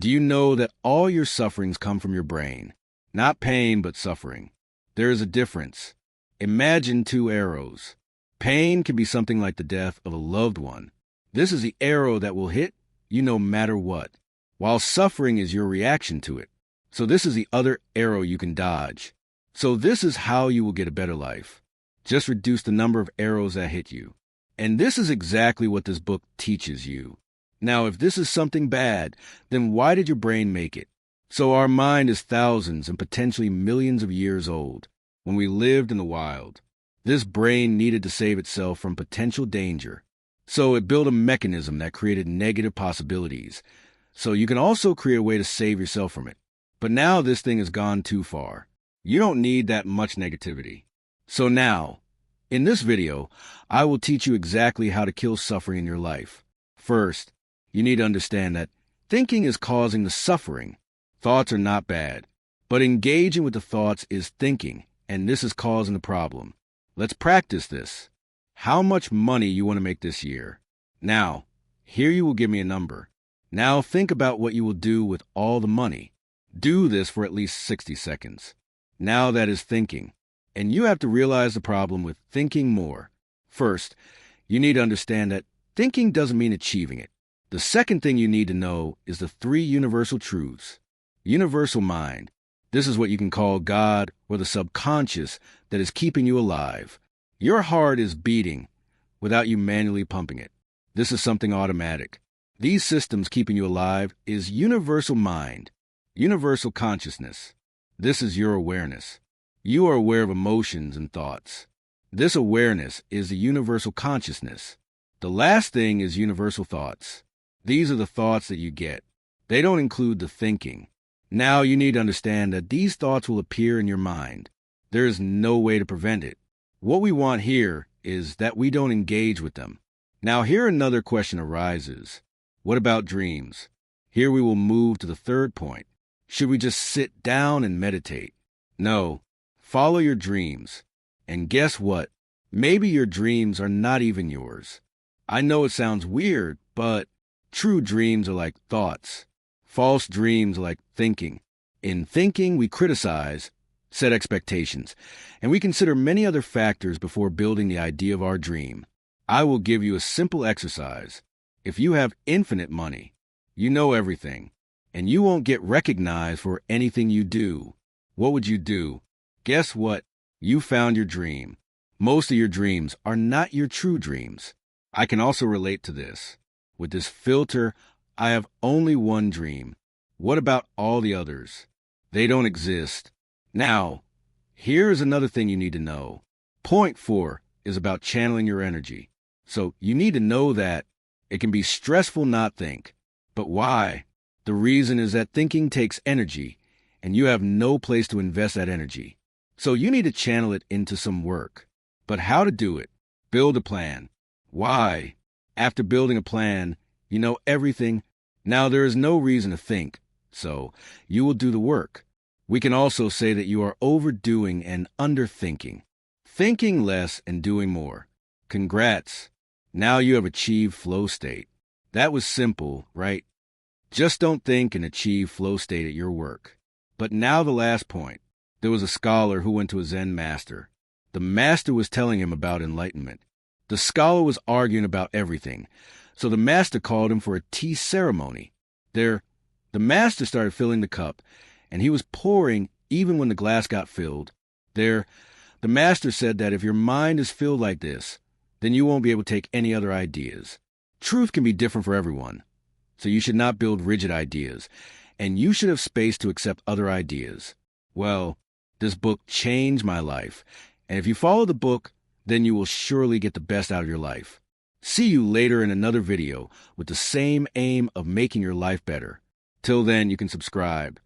Do you know that all your sufferings come from your brain? Not pain, but suffering. There is a difference. Imagine two arrows. Pain can be something like the death of a loved one. This is the arrow that will hit you no matter what, while suffering is your reaction to it. So this is the other arrow you can dodge. So this is how you will get a better life. Just reduce the number of arrows that hit you. And this is exactly what this book teaches you. Now, if this is something bad, then why did your brain make it? So our mind is thousands and potentially millions of years old. When we lived in the wild, this brain needed to save itself from potential danger. So it built a mechanism that created negative possibilities. So you can also create a way to save yourself from it. But now this thing has gone too far. You don't need that much negativity. So now, in this video, I will teach you exactly how to kill suffering in your life. First, you need to understand that thinking is causing the suffering. Thoughts are not bad, but engaging with the thoughts is thinking, and this is causing the problem. Let's practice this. How much money you want to make this year? Now, here you will give me a number. Now think about what you will do with all the money. Do this for at least 60 seconds. Now that is thinking. And you have to realize the problem with thinking more. First, you need to understand that thinking doesn't mean achieving it. The second thing you need to know is the three universal truths. Universal mind. This is what you can call God or the subconscious that is keeping you alive. Your heart is beating without you manually pumping it. This is something automatic. These systems keeping you alive is universal mind, universal consciousness. This is your awareness. You are aware of emotions and thoughts. This awareness is the universal consciousness. The last thing is universal thoughts. These are the thoughts that you get. They don't include the thinking. Now you need to understand that these thoughts will appear in your mind. There is no way to prevent it. What we want here is that we don't engage with them. Now here another question arises. What about dreams? Here we will move to the third point. Should we just sit down and meditate? No. Follow your dreams. And guess what? Maybe your dreams are not even yours. I know it sounds weird, but true dreams are like thoughts. False dreams are like thinking. In thinking, we criticize, set expectations, and we consider many other factors before building the idea of our dream. I will give you a simple exercise. If you have infinite money, you know everything, and you won't get recognized for anything you do. What would you do? Guess what? You found your dream. Most of your dreams are not your true dreams. I can also relate to this. With this filter, I have only one dream. What about all the others? They don't exist. Now, here's another thing you need to know. Point 4 is about channeling your energy. So you need to know that it can be stressful not think. But why? The reason is that thinking takes energy, and you have no place to invest that energy. So you need to channel it into some work. But how to do it? Build a plan. Why? After building a plan, you know everything. Now there is no reason to think, so you will do the work. We can also say that you are overdoing and underthinking. Thinking less and doing more. Congrats. Now you have achieved flow state. That was simple, right? Just don't think and achieve flow state at your work. But now the last point. There was a scholar who went to a Zen master. The master was telling him about enlightenment. The scholar was arguing about everything. So the master called him for a tea ceremony. The master started filling the cup, and he was pouring even when the glass got filled. The master said that if your mind is filled like this, then you won't be able to take any other ideas. Truth can be different for everyone, so you should not build rigid ideas, and you should have space to accept other ideas. Well, this book changed my life, and if you follow the book, then you will surely get the best out of your life. See you later in another video with the same aim of making your life better. Till then, you can subscribe.